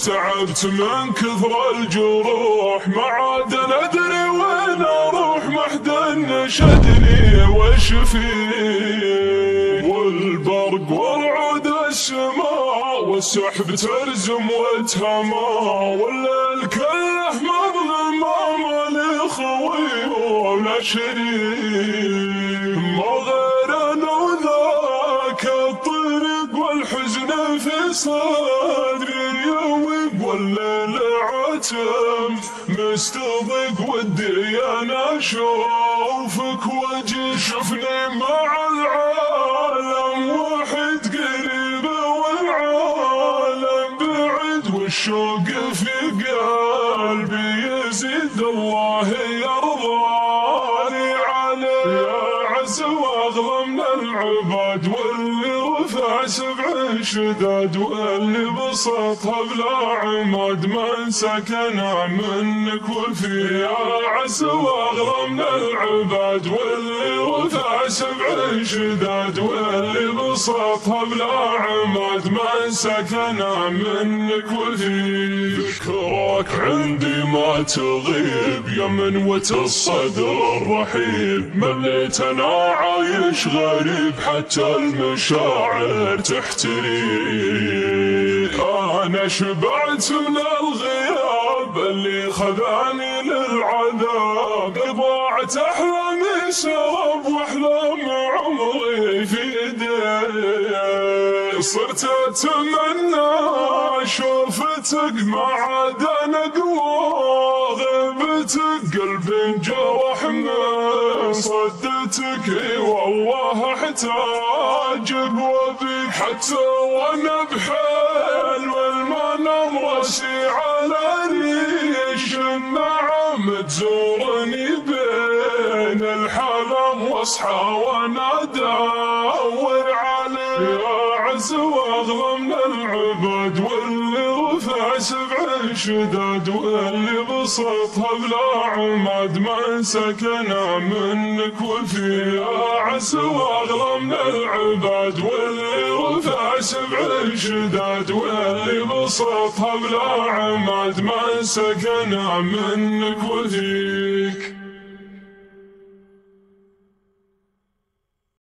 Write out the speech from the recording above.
تعبت من كثر الجروح، ما عاد ندري وين اروح، ما حد نشدني وش فيه، والبرق ورعود السماء والسحب ترزم وتهما، والليل كله مظلم ما لي خوي ولا شريك، ما غير انا وذاك الطريق والحزن في صدري يوم، والليل عتم مستضيق ودي انا اشوفك وجه، شفني مع العالم وحد قريب والعالم بعيد، والشوق في قلبي يزيد، الله يرضاني عليه يا عز واغلى من العباد، واللي رفع 7 شداد، واللي بسطها بلا عماد، من سكن منك وفي يا عز واغلى من العباد، واللي رفع 7 شداد، واللي بسطها بلا عماد، من سكن منك وفي، ذكراك عندي ما تغيب يا منوة الصدر الرحيب، مليت انا عايش غريب حتى المشاعر تحتريك، انا شبعت من الغياب اللي خذاني للعذاب، ضاعت احلامي سراب واحلام عمري في ايديك، صرت اتمنى اشوفتك ما عاد انا اقوى، غيبتك قلبي انجرح من صدتك، اي والله احتاج بوبيك، حتى وانا بحيل والمنام راسي على ريش النعم تزورني بين الحلم، واصحى وانا ادور عليك يا عز واغلى من العباد، واللي رفع 7 شداد، واللي بسطها بلا عماد، من سكن منك وفي يا عز واغلى من العباد، واللي رفع 7 شداد، واللي بسطها بلا عماد، من سكن منك وفيك.